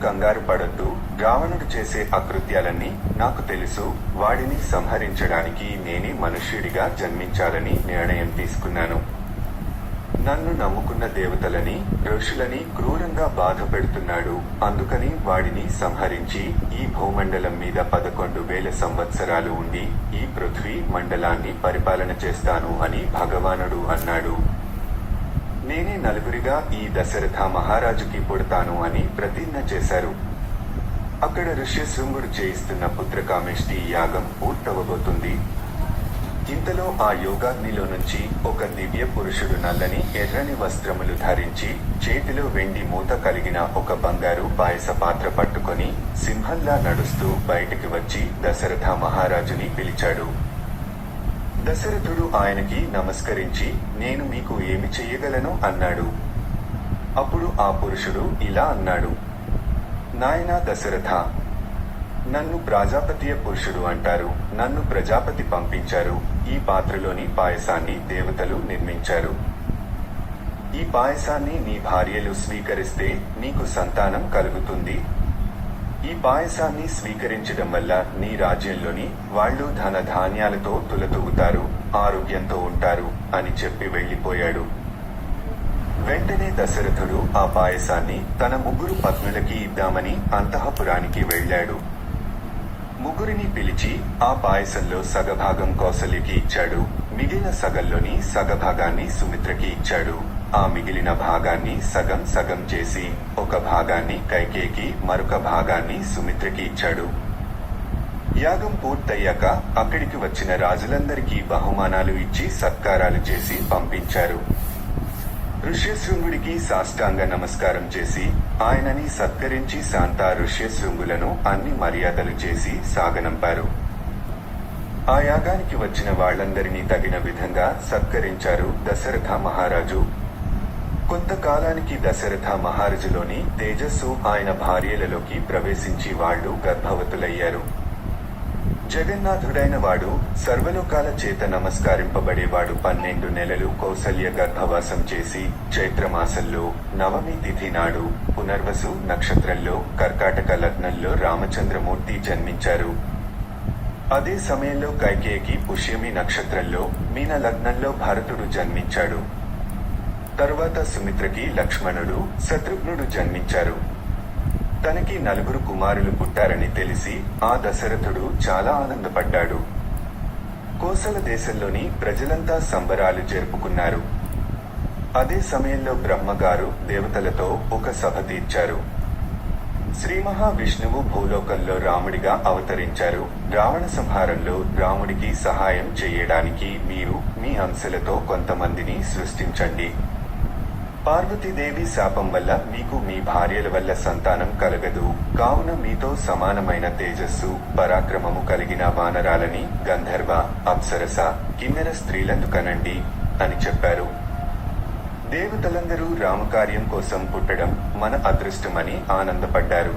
కంగారు పడొద్దు. రావణుడు చేసే అకృత్యాలన్నీ నాకు తెలుసు. వాడిని సంహరించడానికి నేనే మనుష్యుడిగా జన్మించాలని నిర్ణయం తీసుకున్నాను. నన్ను నమ్ముకున్న దేవతలని, ఋషులని క్రూరంగా బాధ పెడుతున్నాడు. అందుకని వాడిని సంహరించి ఈ భూమండలం మీద 11,000 సంవత్సరాలు ఉండి ఈ పృథ్వీ మండలాన్ని పరిపాలన చేస్తాను అని భగవానుడు అన్నాడు. నేనే నలుగురిగా ఈ దశరథ మహారాజుకి పుడతాను అని ప్రతిజ్ఞ చేశారు. అక్కడ ఋష్యశృంగుడు చేయిస్తున్న పుత్రకామేష్టి యాగం పూర్తవబోతుంది. ఇంతలో ఆ యోగాగ్నిలో నుంచి ఒక దివ్య పురుషుడు నల్లని ఎర్రని వస్త్రములు ధరించి చేతిలో వెండి మూత కలిగిన ఒక బంగారు పాయస పాత్ర పట్టుకొని సింహంలా నడుస్తూ బయటికి వచ్చి దశరథ మహారాజుని పిలిచాడు. దశరథుడు ఆయనకి నమస్కరించి నేను మీకు ఏమి చెయ్యగలను అన్నాడు. అప్పుడు ఆ పురుషుడు ఇలా అన్నాడు. నాయనా దశరథ, నన్ను ప్రజాపతియ పురుషుడు అంటారు. నన్ను ప్రజాపతి పంపించారు. ఈ పాత్రలోని పాయసాన్ని దేవతలు నిర్మించారు. ఈ పాయసాన్ని నీ భార్యలు స్వీకరిస్తే నీకు సంతానం కలుగుతుంది. ఈ పాయసాన్ని స్వీకరించడం వల్ల నీ రాజ్యంలోని వాళ్ళు ధన ధాన్యాలతో తులతూగుతారు, ఆరోగ్యంతో ఉంటారు అని చెప్పి వెళ్లిపోయాడు. వెంటనే దశరథుడు ఆ పాయసాన్ని తన 3 పత్నులకి ఇద్దామని అంతఃపురానికి వెళ్లాడు. ముగ్గురిని పిలిచి ఆ పాయసంలో సగభాగం కౌసల్యకి ఇచ్చాడు. మిగిలిన సగంలోని సగభాగాన్ని సుమిత్రకి ఇచ్చాడు. ఆ మిగిలిన భాగాన్ని సగం సగం చేసి ఒక భాగాన్ని కైకేయికి, మరొక భాగాన్ని సుమిత్రకి ఇచ్చాడు. యాగం పూర్తయ్యాక అక్కడికి వచ్చిన రాజులందరికీ బహుమానాలు ఇచ్చి సత్కారాలు చేసి పంపించారు. ఋష్యశృంగుడికి సాష్టాంగ నమస్కారం చేసి ఆయనని సత్కరించి శాంత ఋష్యశృంగులను అన్ని మర్యాదలు చేసి సాగనంపారు. ఆ యాగానికి వచ్చిన వాళ్లందరినీ తగిన విధంగా సత్కరించారు దశరథ మహారాజు. కొంతకాలానికి దశరథ మహారాజులోని తేజస్సు ఆయన భార్యలలోకి ప్రవేశించి వాళ్లు గర్భవతులయ్యారు. జగన్నాథుడైన వాడు సర్వలోకాల చేత నమస్కరింపబడేవాడు. 12 నెలలు కౌసల్య గర్భవాసం చేసి చైత్రమాసంలో నవమి తిథి నాడు పునర్వసు నక్షత్రంలో కర్కాటక లగ్నంలో రామచంద్రమూర్తి జన్మించారు. అదే సమయంలో కైకేయికి పుష్యమి నక్షత్రంలో మీన లగ్నంలో భరతుడు జన్మించాడు. తరువాత సుమిత్రకి లక్ష్మణుడు, శత్రుఘ్నుడు జన్మించారు. తనకి 4 కుమారులు పుట్టారని తెలిసి ఆ దశరథుడు చాలా ఆనందపడ్డాడు. కోసల దేశంలోని ప్రజలంతా సంబరాలు జరుపుకున్నారు. అదే సమయంలో బ్రహ్మగారు దేవతలతో ఒక సభ తీర్చారు. శ్రీ మహావిష్ణువు భూలోకంలో రాముడిగా అవతరించారు. రావణ సంహారంలో రాముడికి సహాయం చేయడానికి మీరు మీ అంశలతో కొంతమందిని సృష్టించండి. పార్వతీదేవి శాపం వల్ల మీకు మీ భార్యల వల్ల సంతానం కలగదు. కావున మీతో సమానమైన తేజస్సు, పరాక్రమము కలిగిన వానరాలని గంధర్వ, అప్సరస, కిన్నెర స్త్రీలను కనండి అని చెప్పారు. దేవతలందరూ రామకార్యం కోసం పుట్టడం మన అదృష్టమని ఆనందపడ్డారు.